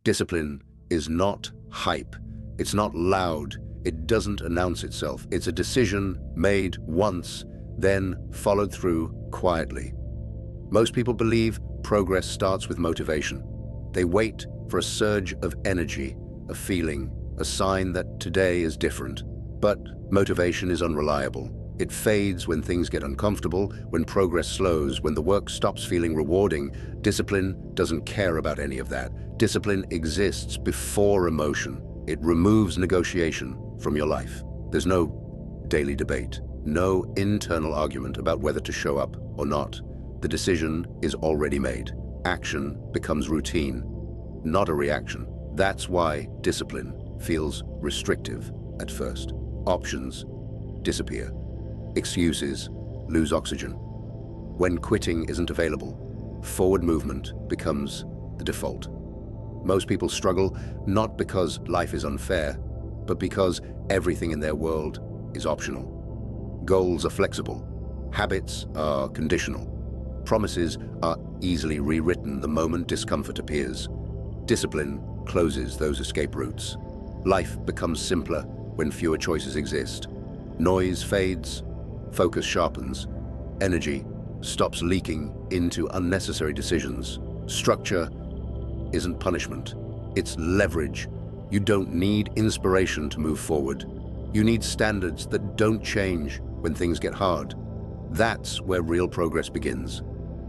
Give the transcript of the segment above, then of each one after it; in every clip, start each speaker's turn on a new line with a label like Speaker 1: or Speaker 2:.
Speaker 1: Discipline is not hype. It's not loud. It doesn't announce itself. It's a decision made once, then followed through quietly. Most people believe progress starts with motivation. They wait for a surge of energy, a feeling, a sign that today is different. But motivation is unreliable. It fades when things get uncomfortable, when progress slows, when the work stops feeling rewarding. Discipline doesn't care about any of that. Discipline exists before emotion. It removes negotiation from your life. There's no daily debate, no internal argument about whether to show up or not. The decision is already made. Action becomes routine, not a reaction. That's why discipline feels restrictive at first. Options disappear. Excuses lose oxygen. When quitting isn't available, forward movement becomes the default. Most people struggle not because life is unfair, but because everything in their world is optional. Goals are flexible. Habits are conditional. Promises are easily rewritten the moment discomfort appears. Discipline closes those escape routes. Life becomes simpler when fewer choices exist. Noise fades, focus sharpens, energy stops leaking into unnecessary decisions. Structure isn't punishment, it's leverage. You don't need inspiration to move forward. You need standards that don't change when things get hard. That's where real progress begins.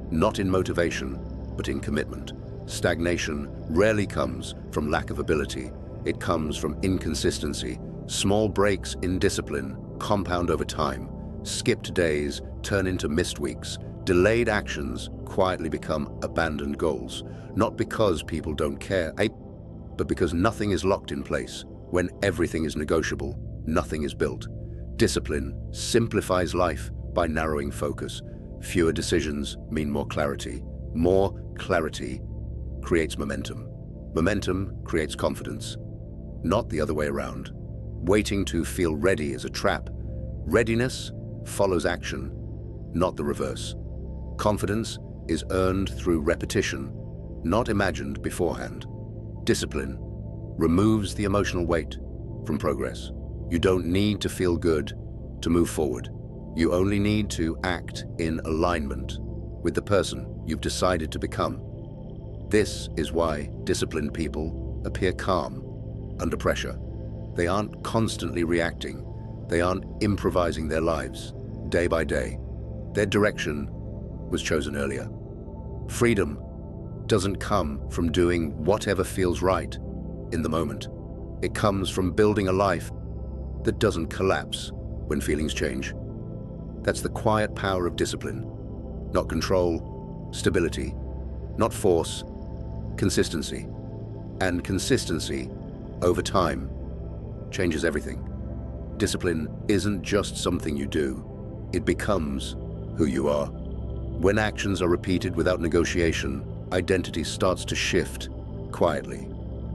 Speaker 1: Not in motivation, but in commitment. Stagnation rarely comes from lack of ability. It comes from inconsistency. Small breaks in discipline compound over time. Skipped days turn into missed weeks. Delayed actions quietly become abandoned goals. Not because people don't care, but because nothing is locked in place. When everything is negotiable, nothing is built. Discipline simplifies life by narrowing focus. Fewer decisions mean more clarity. More clarity creates momentum. Momentum creates confidence. Not the other way around. Waiting to feel ready is a trap. Readiness follows action, not the reverse. Confidence is earned through repetition, not imagined beforehand. Discipline removes the emotional weight from progress. You don't need to feel good to move forward. You only need to act in alignment with the person you've decided to become. This is why disciplined people appear calm under pressure. They aren't constantly reacting. They aren't improvising their lives day by day. Their direction was chosen earlier. Freedom doesn't come from doing whatever feels right in the moment. It comes from building a life that doesn't collapse when feelings change. That's the quiet power of discipline. Not control, stability, not force, consistency. And consistency, over time, changes everything. Discipline isn't just something you do. It becomes who you are. When actions are repeated without negotiation, identity starts to shift quietly.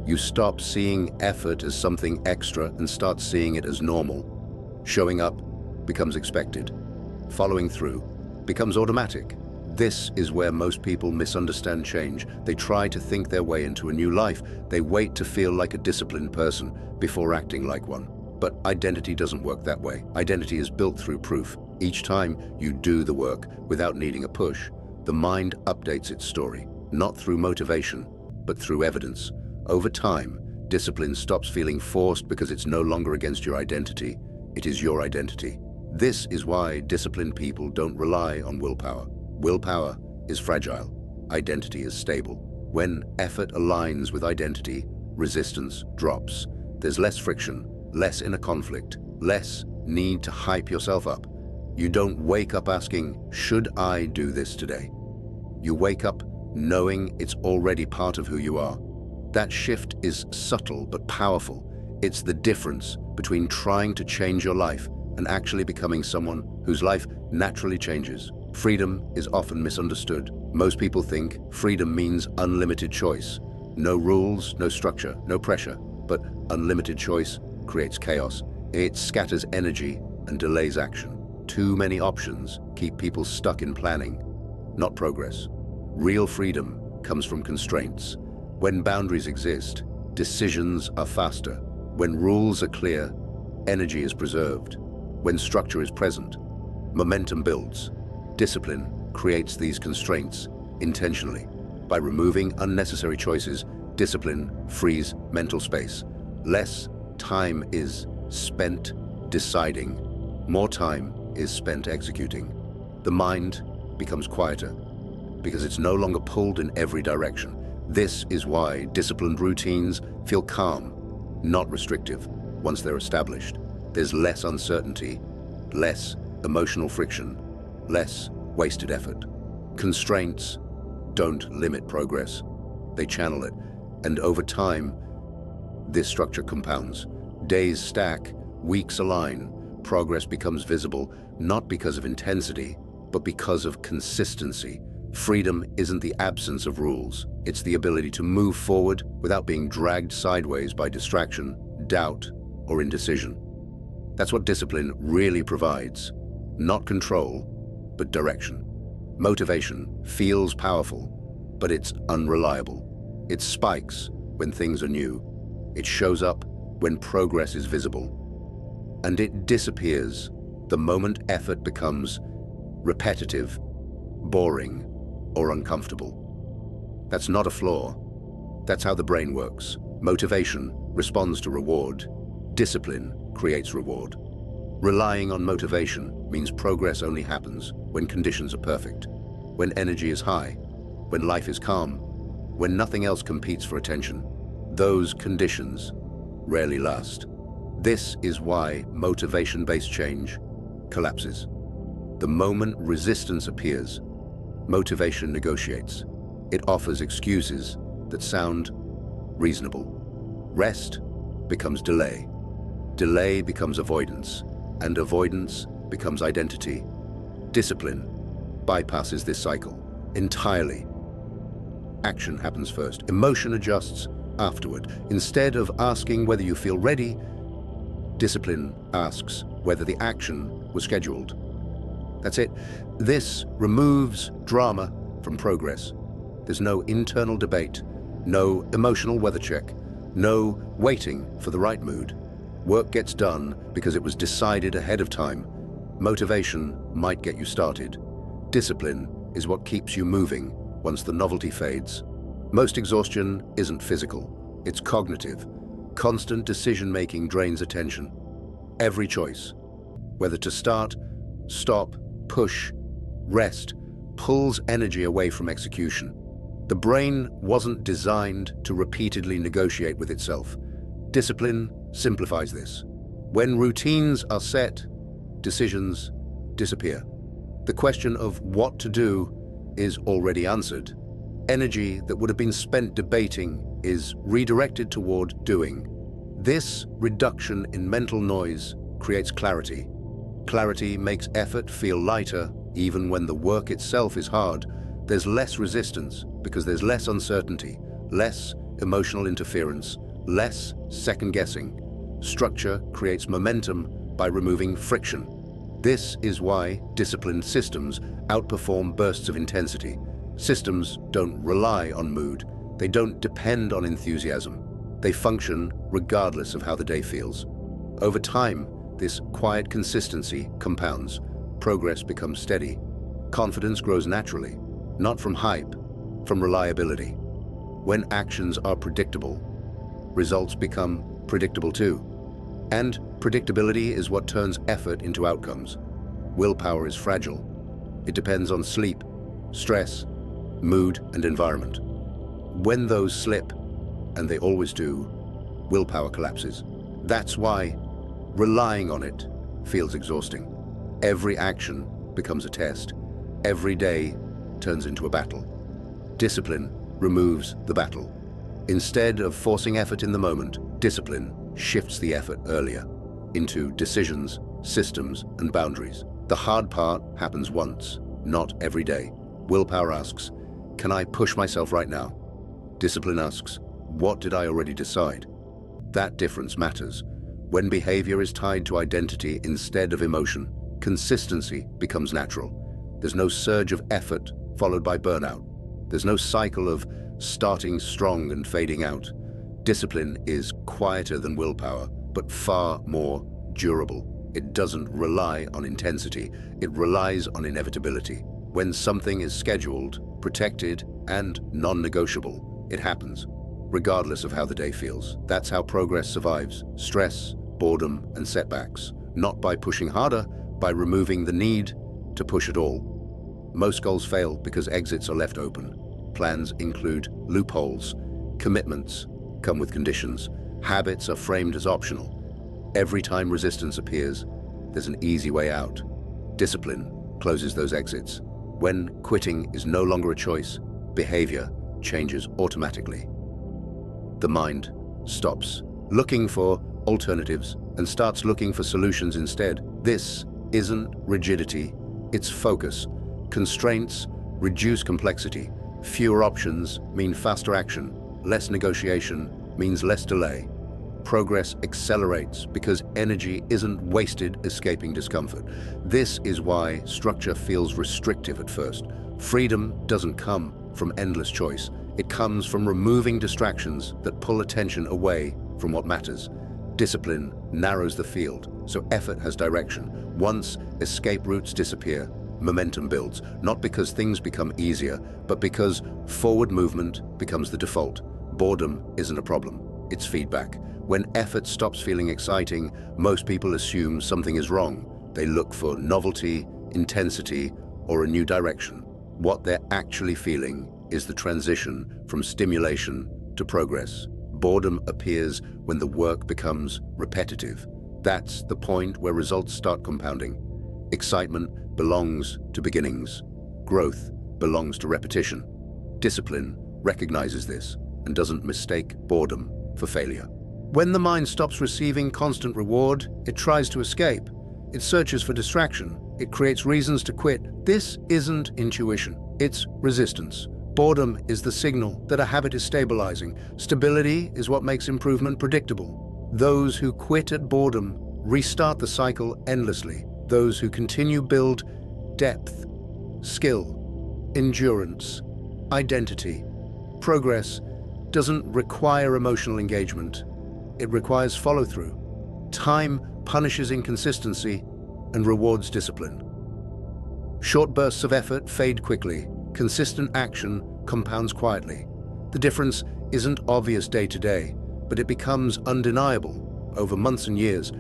Speaker 1: You stop seeing effort as something extra and start seeing it as normal. Showing up becomes expected. Following through becomes automatic. This is where most people misunderstand change. They try to think their way into a new life. They wait to feel like a disciplined person before acting like one. But identity doesn't work that way. Identity is built through proof. Each time you do the work without needing a push, the mind updates its story, not through motivation, but through evidence. Over time, discipline stops feeling forced because it's no longer against your identity. It is your identity. This is why disciplined people don't rely on willpower. Willpower is fragile. Identity is stable. When effort aligns with identity, resistance drops. There's less friction, less inner conflict, less need to hype yourself up. You don't wake up asking, should I do this today? You wake up knowing it's already part of who you are. That shift is subtle but powerful. It's the difference between trying to change your life and actually becoming someone whose life naturally changes. Freedom is often misunderstood. Most people think freedom means unlimited choice. No rules, no structure, no pressure. But unlimited choice creates chaos. It scatters energy and delays action. Too many options keep people stuck in planning, not progress. Real freedom comes from constraints. When boundaries exist, decisions are faster. When rules are clear, energy is preserved. When structure is present, momentum builds. Discipline creates these constraints intentionally. By removing unnecessary choices, discipline frees mental space. Less time is spent deciding, more time is spent executing. The mind becomes quieter because it's no longer pulled in every direction. This is why disciplined routines feel calm, not restrictive. Once they're established, there's less uncertainty, less emotional friction, less wasted effort. Constraints don't limit progress, they channel it. And over time, this structure compounds. Days stack, weeks align, progress becomes visible, not because of intensity, but because of consistency. Freedom isn't the absence of rules, it's the ability to move forward without being dragged sideways by distraction, doubt, or indecision. That's what discipline really provides. Not control, but direction. Motivation feels powerful, but it's unreliable. It spikes when things are new. It shows up when progress is visible. And it disappears the moment effort becomes repetitive, boring, or uncomfortable. That's not a flaw. That's how the brain works. Motivation responds to reward. Discipline creates reward. Relying on motivation means progress only happens when conditions are perfect, when energy is high, when life is calm, when nothing else competes for attention. Those conditions rarely last. This is why motivation-based change collapses. The moment resistance appears, motivation negotiates. It offers excuses that sound reasonable. Rest becomes delay. Delay becomes avoidance, and avoidance becomes identity. Discipline bypasses this cycle entirely. Action happens first. Emotion adjusts afterward. Instead of asking whether you feel ready, discipline asks whether the action was scheduled. That's it. This removes drama from progress. There's no internal debate, no emotional weather check, no waiting for the right mood. Work gets done because it was decided ahead of time. Motivation might get you started. Discipline is what keeps you moving once the novelty fades. Most exhaustion isn't physical, it's cognitive. Constant decision-making drains attention. Every choice, whether to start, stop, push, rest, pulls energy away from execution. The brain wasn't designed to repeatedly negotiate with itself. Discipline simplifies this. When routines are set, decisions disappear. The question of what to do is already answered. Energy that would have been spent debating is redirected toward doing. This reduction in mental noise creates clarity. Clarity makes effort feel lighter, even when the work itself is hard. There's less resistance because there's less uncertainty, less emotional interference, less second-guessing. Structure creates momentum by removing friction. This is why disciplined systems outperform bursts of intensity. Systems don't rely on mood. They don't depend on enthusiasm. They function regardless of how the day feels. Over time, this quiet consistency compounds. Progress becomes steady. Confidence grows naturally, not from hype, from reliability. When actions are predictable, results become predictable too. And predictability is what turns effort into outcomes. Willpower is fragile. It depends on sleep, stress, mood, and environment. When those slip, and they always do, willpower collapses. That's why relying on it feels exhausting. Every action becomes a test. Every day turns into a battle. Discipline removes the battle. Instead of forcing effort in the moment, discipline shifts the effort earlier into decisions, systems, and boundaries. The hard part happens once, not every day. Willpower asks, can I push myself right now? Discipline asks, what did I already decide? That difference matters. When behavior is tied to identity instead of emotion, consistency becomes natural. There's no surge of effort followed by burnout. There's no cycle of starting strong and fading out. Discipline is quieter than willpower, but far more durable. It doesn't rely on intensity, it relies on inevitability. When something is scheduled, protected, and non-negotiable, it happens, regardless of how the day feels. That's how progress survives: stress, boredom, and setbacks. Not by pushing harder, by removing the need to push at all. Most goals fail because exits are left open. Plans include loopholes. Commitments come with conditions. Habits are framed as optional. Every time resistance appears, there's an easy way out. Discipline closes those exits. When quitting is no longer a choice, behavior changes automatically. The mind stops looking for alternatives and starts looking for solutions instead. This isn't rigidity, it's focus. Constraints reduce complexity. Fewer options mean faster action. Less negotiation means less delay. Progress accelerates because energy isn't wasted escaping discomfort. This is why structure feels restrictive at first. Freedom doesn't come from endless choice. It comes from removing distractions that pull attention away from what matters. Discipline narrows the field, so effort has direction. Once escape routes disappear, momentum builds, not because things become easier, but because forward movement becomes the default. Boredom isn't a problem, it's feedback. When effort stops feeling exciting, most people assume something is wrong. They look for novelty, intensity, or a new direction. What they're actually feeling is the transition from stimulation to progress. Boredom appears when the work becomes repetitive. That's the point where results start compounding. Excitement belongs to beginnings. Growth belongs to repetition. Discipline recognizes this and doesn't mistake boredom for failure. When the mind stops receiving constant reward, it tries to escape. It searches for distraction. It creates reasons to quit. This isn't intuition, it's resistance. Boredom is the signal that a habit is stabilizing. Stability is what makes improvement predictable. Those who quit at boredom restart the cycle endlessly. Those who continue build depth, skill, endurance, identity. Progress doesn't require emotional engagement. It requires follow-through. Time punishes inconsistency and rewards discipline. Short bursts of effort fade quickly. Consistent action compounds quietly. The difference isn't obvious day to day, but it becomes undeniable over months and years.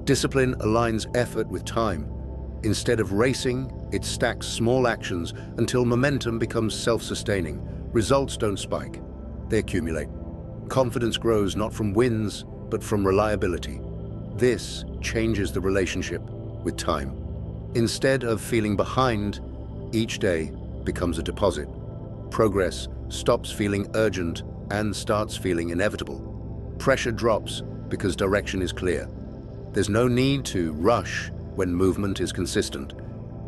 Speaker 1: Discipline aligns effort with time. Instead of racing, it stacks small actions until momentum becomes self-sustaining. Results don't spike, they accumulate. Confidence grows not from wins, but from reliability. This changes the relationship with time. Instead of feeling behind, each day becomes a deposit. Progress stops feeling urgent and starts feeling inevitable. Pressure drops because direction is clear. There's no need to rush when movement is consistent.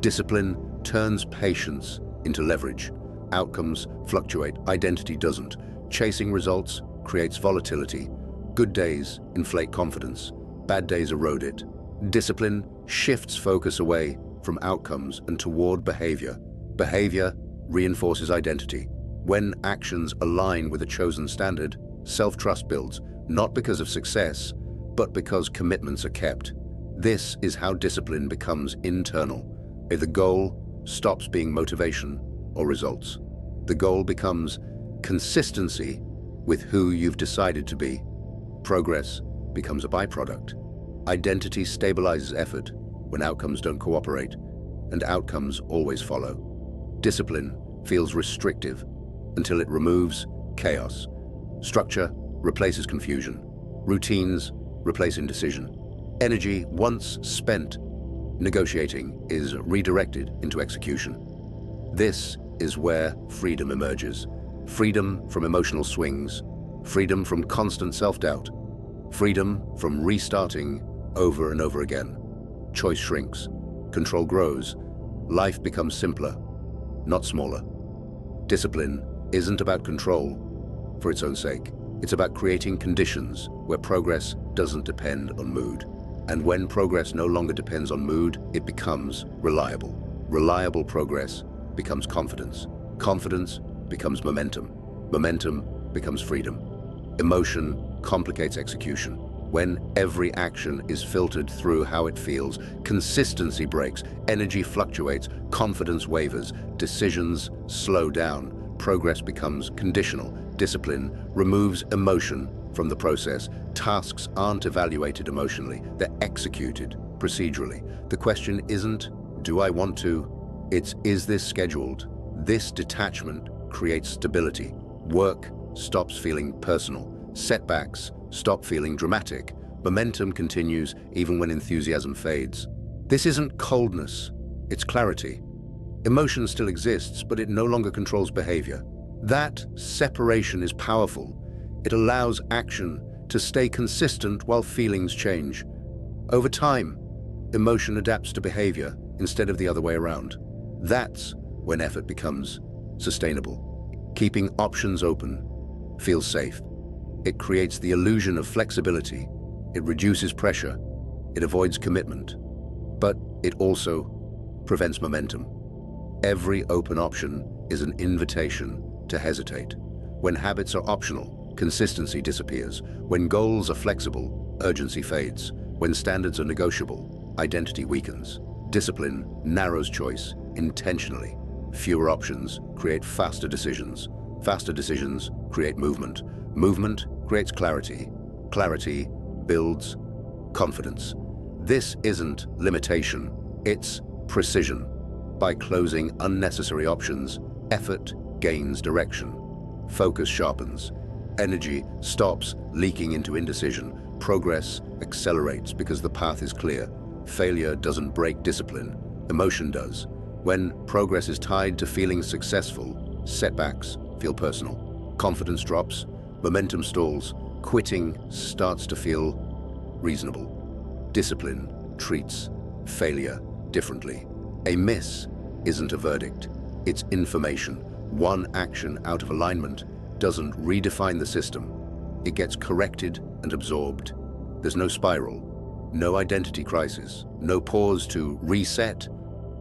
Speaker 1: Discipline turns patience into leverage. Outcomes fluctuate, identity doesn't. Chasing results creates volatility. Good days inflate confidence. Bad days erode it. Discipline shifts focus away from outcomes and toward behavior. Behavior reinforces identity. When actions align with a chosen standard, self-trust builds, not because of success, but because commitments are kept. This is how discipline becomes internal. The goal stops being motivation or results. The goal becomes consistency with who you've decided to be. Progress becomes a byproduct. Identity stabilizes effort when outcomes don't cooperate, and outcomes always follow. Discipline feels restrictive until it removes chaos. Structure replaces confusion. Routines replace indecision. Energy once spent negotiating is redirected into execution. This is where freedom emerges. Freedom from emotional swings. Freedom from constant self-doubt. Freedom from restarting over and over again. Choice shrinks. Control grows. Life becomes simpler, not smaller. Discipline isn't about control for its own sake. It's about creating conditions where progress doesn't depend on mood. And when progress no longer depends on mood, it becomes reliable. Reliable progress becomes confidence. Confidence becomes momentum. momentum becomes freedom. Emotion complicates execution. When every action is filtered through how it feels, consistency breaks, energy fluctuates, confidence wavers, decisions slow down, progress becomes conditional, discipline removes emotion from the process. Tasks aren't evaluated emotionally, they're executed procedurally. The question isn't, do I want to? It's, is this scheduled? This detachment creates stability. Work stops feeling personal. Setbacks stop feeling dramatic. Momentum continues even when enthusiasm fades. This isn't coldness, it's clarity. Emotion still exists, but it no longer controls behavior. That separation is powerful. It allows action to stay consistent while feelings change. Over time, emotion adapts to behavior instead of the other way around. That's when effort becomes sustainable. Keeping options open feels safe. It creates the illusion of flexibility. It reduces pressure. It avoids commitment. But it also prevents momentum. Every open option is an invitation to hesitate. When habits are optional, consistency disappears. When goals are flexible, urgency fades. When standards are negotiable, identity weakens. Discipline narrows choice intentionally. Fewer options create faster decisions. Faster decisions create movement. Movement creates clarity. Clarity builds confidence. This isn't limitation, it's precision. By closing unnecessary options, effort gains direction. Focus sharpens. Energy stops leaking into indecision. Progress accelerates because the path is clear. Failure doesn't break discipline, emotion does. When progress is tied to feeling successful, setbacks feel personal. Confidence drops, momentum stalls, quitting starts to feel reasonable. Discipline treats failure differently. A miss isn't a verdict, it's information. One action out of alignment doesn't redefine the system. It gets corrected and absorbed. There's no spiral, no identity crisis, no pause to reset.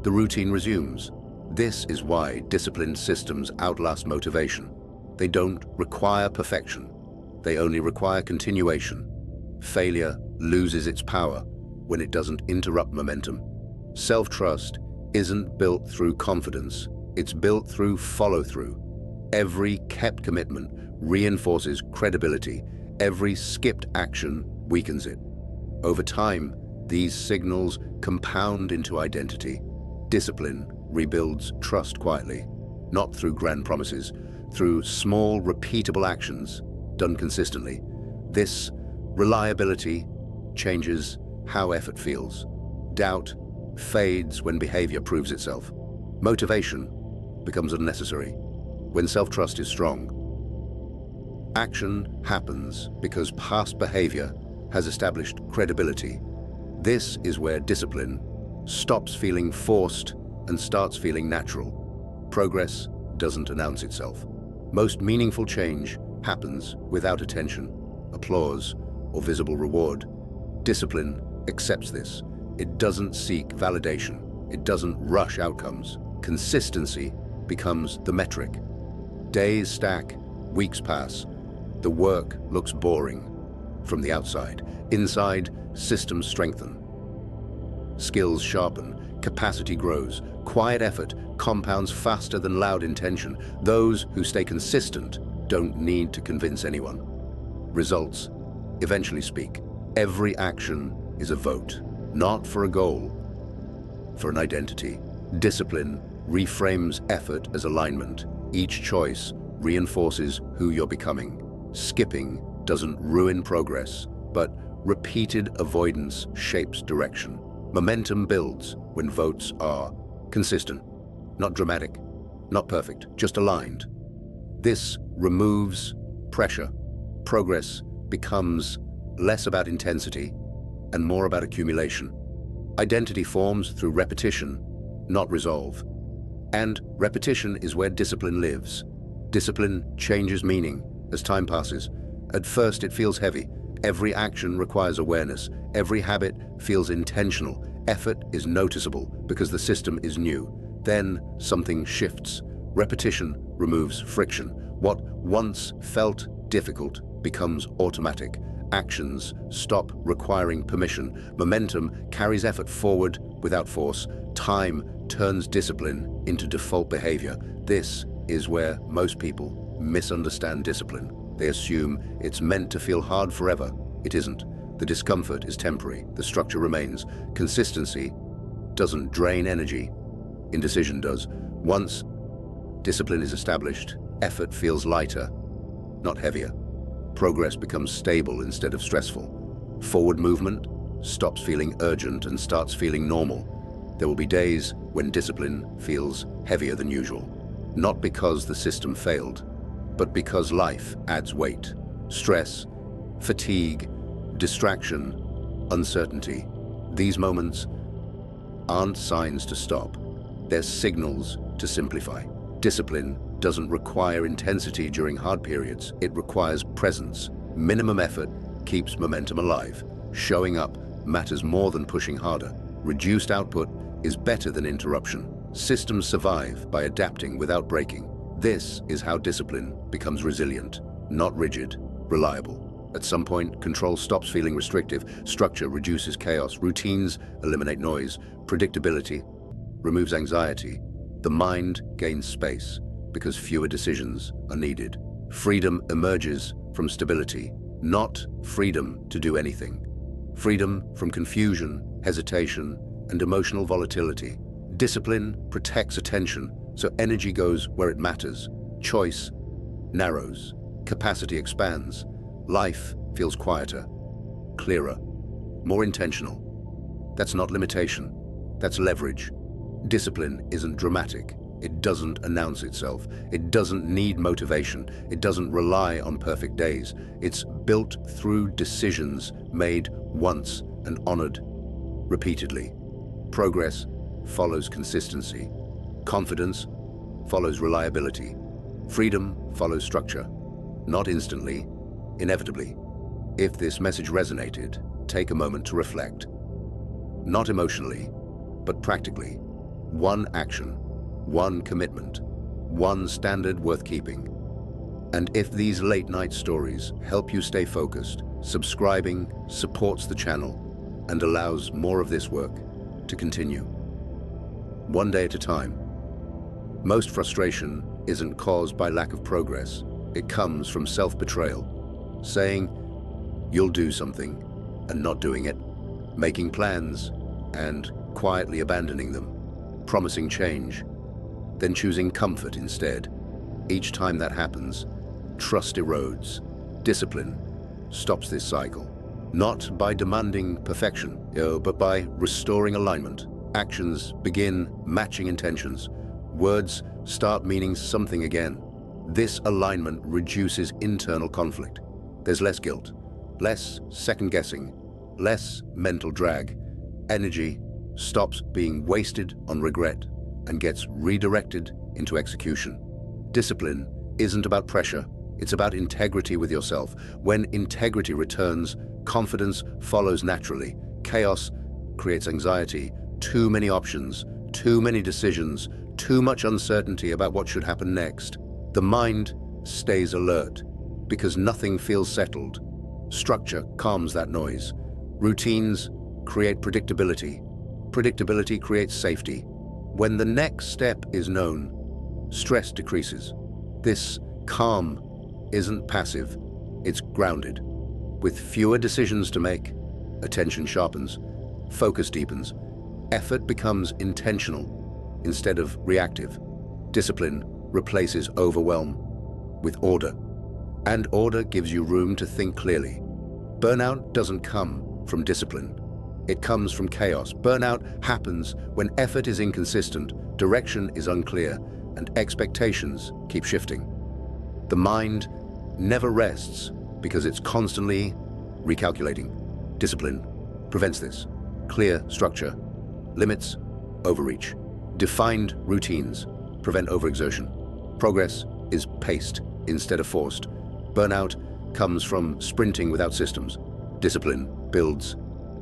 Speaker 1: The routine resumes. This is why disciplined systems outlast motivation. They don't require perfection. They only require continuation. Failure loses its power when it doesn't interrupt momentum. Self-trust isn't built through confidence. It's built through follow-through. Every kept commitment reinforces credibility. Every skipped action weakens it. Over time, these signals compound into identity. Discipline rebuilds trust quietly, not through grand promises, through small, repeatable actions done consistently. This reliability changes how effort feels. Doubt fades when behavior proves itself. Motivation becomes unnecessary when self-trust is strong. Action happens because past behavior has established credibility. This is where discipline stops feeling forced and starts feeling natural. Progress doesn't announce itself. Most meaningful change happens without attention, applause, or visible reward. Discipline accepts this. It doesn't seek validation. It doesn't rush outcomes. Consistency becomes the metric. Days stack, weeks pass. The work looks boring from the outside. Inside, systems strengthen. Skills sharpen, capacity grows. Quiet effort compounds faster than loud intention. Those who stay consistent don't need to convince anyone. Results eventually speak. Every action is a vote, not for a goal, for an identity. Discipline reframes effort as alignment. Each choice reinforces who you're becoming. Skipping doesn't ruin progress, but repeated avoidance shapes direction. Momentum builds when votes are consistent, not dramatic, not perfect, just aligned. This removes pressure. Progress becomes less about intensity and more about accumulation. Identity forms through repetition, not resolve. And repetition is where discipline lives. Discipline changes meaning as time passes. At first it feels heavy. Every action requires awareness. Every habit feels intentional. Effort is noticeable because the system is new. Then something shifts. Repetition removes friction. What once felt difficult becomes automatic. Actions stop requiring permission. Momentum carries effort forward without force. Time turns discipline into default behavior. This is where most people misunderstand discipline. They assume it's meant to feel hard forever. It isn't. The discomfort is temporary. The structure remains. Consistency doesn't drain energy. Indecision does. Once discipline is established, effort feels lighter, not heavier. Progress becomes stable instead of stressful. Forward movement stops feeling urgent and starts feeling normal. There will be days when discipline feels heavier than usual. Not because the system failed, but because life adds weight. Stress, fatigue, distraction, uncertainty. These moments aren't signs to stop. They're signals to simplify. Discipline doesn't require intensity during hard periods. It requires presence. Minimum effort keeps momentum alive. Showing up matters more than pushing harder. Reduced output is better than interruption. Systems survive by adapting without breaking. This is how discipline becomes resilient, not rigid, reliable. At some point, control stops feeling restrictive. Structure reduces chaos. Routines eliminate noise. Predictability removes anxiety. The mind gains space because fewer decisions are needed. Freedom emerges from stability, not freedom to do anything. Freedom from confusion, hesitation, and emotional volatility. Discipline protects attention, so energy goes where it matters. Choice narrows, capacity expands. Life feels quieter, clearer, more intentional. That's not limitation, that's leverage. Discipline isn't dramatic. It doesn't announce itself. It doesn't need motivation. It doesn't rely on perfect days. It's built through decisions made once and honored repeatedly. Progress follows consistency. Confidence follows reliability. Freedom follows structure. Not instantly, inevitably. If this message resonated, take a moment to reflect. Not emotionally, but practically. One action, one commitment, one standard worth keeping. And if these late-night stories help you stay focused, subscribing supports the channel and allows more of this work to continue. One day at a time. Most frustration isn't caused by lack of progress. It comes from self-betrayal, saying you'll do something and not doing it, making plans and quietly abandoning them, promising change, then choosing comfort instead. Each time that happens, trust erodes. Discipline stops this cycle, not by demanding perfection, but by restoring alignment. Actions begin matching intentions. Words start meaning something again. This alignment reduces internal conflict. There's less guilt, less second-guessing, less mental drag. Energy stops being wasted on regret and gets redirected into execution. Discipline isn't about pressure, it's about integrity with yourself. When integrity returns, confidence follows naturally. Chaos creates anxiety, too many options, too many decisions, too much uncertainty about what should happen next. The mind stays alert because nothing feels settled. Structure calms that noise. Routines create predictability. Predictability creates safety. When the next step is known, stress decreases. This calm isn't passive, it's grounded. With fewer decisions to make, attention sharpens, focus deepens, effort becomes intentional instead of reactive. Discipline replaces overwhelm with order, and order gives you room to think clearly. Burnout doesn't come from discipline. It comes from chaos. Burnout happens when effort is inconsistent, direction is unclear, and expectations keep shifting. The mind never rests because it's constantly recalculating. Discipline prevents this. Clear structure limits overreach. Defined routines prevent overexertion. Progress is paced instead of forced. Burnout comes from sprinting without systems. Discipline builds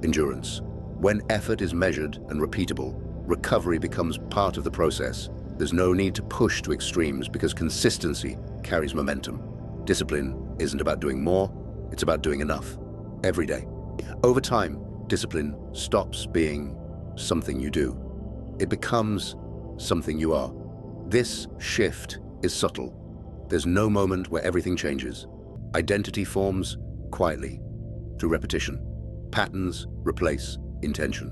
Speaker 1: endurance. When effort is measured and repeatable, recovery becomes part of the process. There's no need to push to extremes because consistency carries momentum. Discipline isn't about doing more, it's about doing enough, every day. Over time, discipline stops being something you do. It becomes something you are. This shift is subtle. There's no moment where everything changes. Identity forms quietly, through repetition. Patterns replace intention.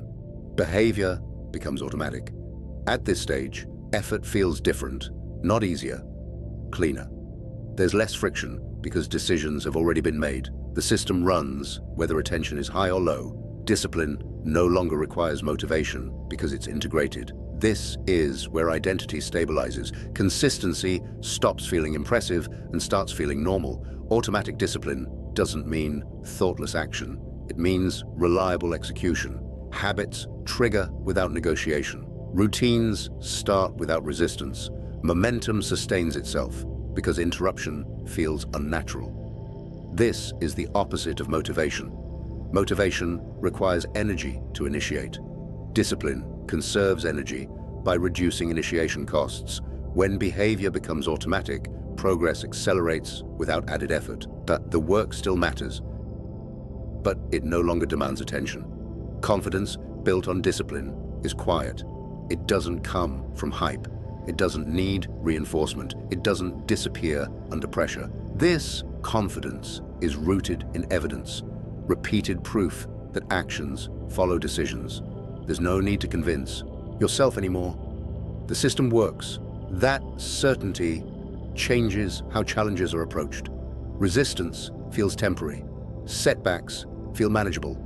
Speaker 1: Behavior becomes automatic. At this stage, effort feels different, not easier, cleaner. There's less friction because decisions have already been made. The system runs whether attention is high or low. Discipline no longer requires motivation because it's integrated. This is where identity stabilizes. Consistency stops feeling impressive and starts feeling normal. Automatic discipline doesn't mean thoughtless action. It means reliable execution. Habits trigger without negotiation. Routines start without resistance. Momentum sustains itself because interruption feels unnatural. This is the opposite of motivation. Motivation requires energy to initiate. Discipline conserves energy by reducing initiation costs. When behavior becomes automatic, progress accelerates without added effort. But the work still matters, but it no longer demands attention. Confidence built on discipline is quiet. It doesn't come from hype. It doesn't need reinforcement. It doesn't disappear under pressure. This confidence is rooted in evidence, repeated proof that actions follow decisions. There's no need to convince yourself anymore. The system works. That certainty changes how challenges are approached. Resistance feels temporary. Setbacks feel manageable.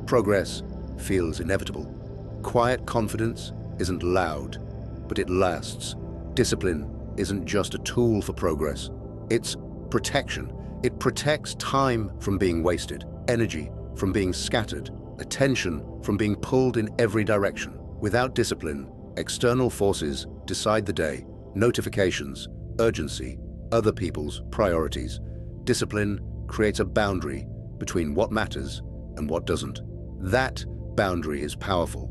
Speaker 1: Progress feels inevitable. Quiet confidence isn't loud, but it lasts. Discipline isn't just a tool for progress. It's protection. It protects time from being wasted, energy from being scattered, attention from being pulled in every direction. Without discipline, external forces decide the day, notifications, urgency, other people's priorities. Discipline creates a boundary between what matters and what doesn't. That boundary is powerful.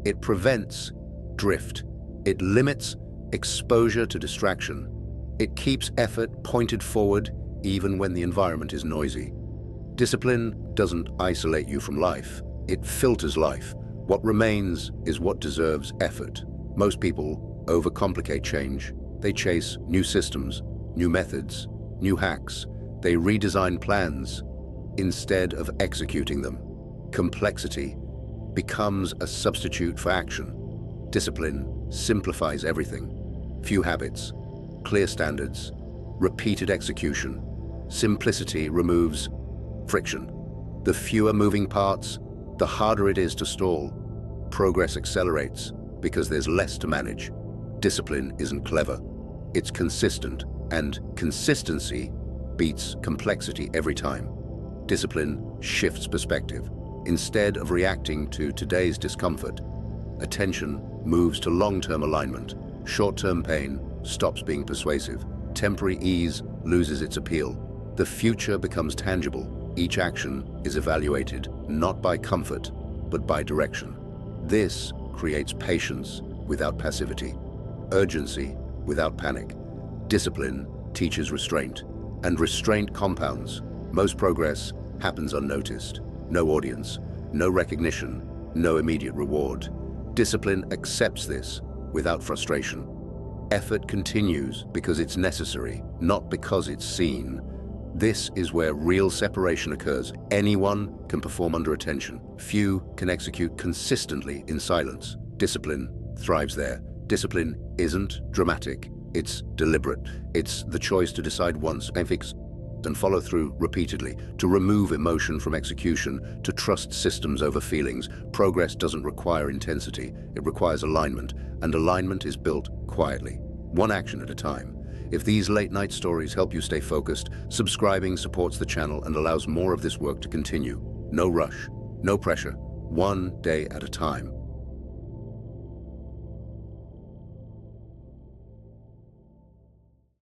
Speaker 1: It prevents drift. It limits exposure to distraction. It keeps effort pointed forward even when the environment is noisy. Discipline doesn't isolate you from life. It filters life. What remains is what deserves effort. Most people overcomplicate change. They chase new systems, new methods, new hacks. They redesign plans instead of executing them. Complexity becomes a substitute for action. Discipline simplifies everything. Few habits, clear standards, repeated execution. Simplicity removes friction. The fewer moving parts, the harder it is to stall. Progress accelerates because there's less to manage. Discipline isn't clever. It's consistent, and consistency beats complexity every time. Discipline shifts perspective. Instead of reacting to today's discomfort, attention moves to long-term alignment. Short-term pain stops being persuasive. Temporary ease loses its appeal. The future becomes tangible. Each action is evaluated not by comfort, but by direction. This creates patience without passivity, urgency without panic. Discipline teaches restraint, and restraint compounds. Most progress happens unnoticed. No audience, no recognition, no immediate reward. Discipline accepts this without frustration. Effort continues because it's necessary, not because it's seen. This is where real separation occurs. Anyone can perform under attention. Few can execute consistently in silence. Discipline thrives there. Discipline isn't dramatic. It's deliberate. It's the choice to decide once and fix and follow through repeatedly, to remove emotion from execution, to trust systems over feelings. Progress doesn't require intensity. It requires alignment, and alignment is built quietly, one action at a time. If these late-night stories help you stay focused, subscribing supports the channel and allows more of this work to continue. No rush, no pressure, one day at a time.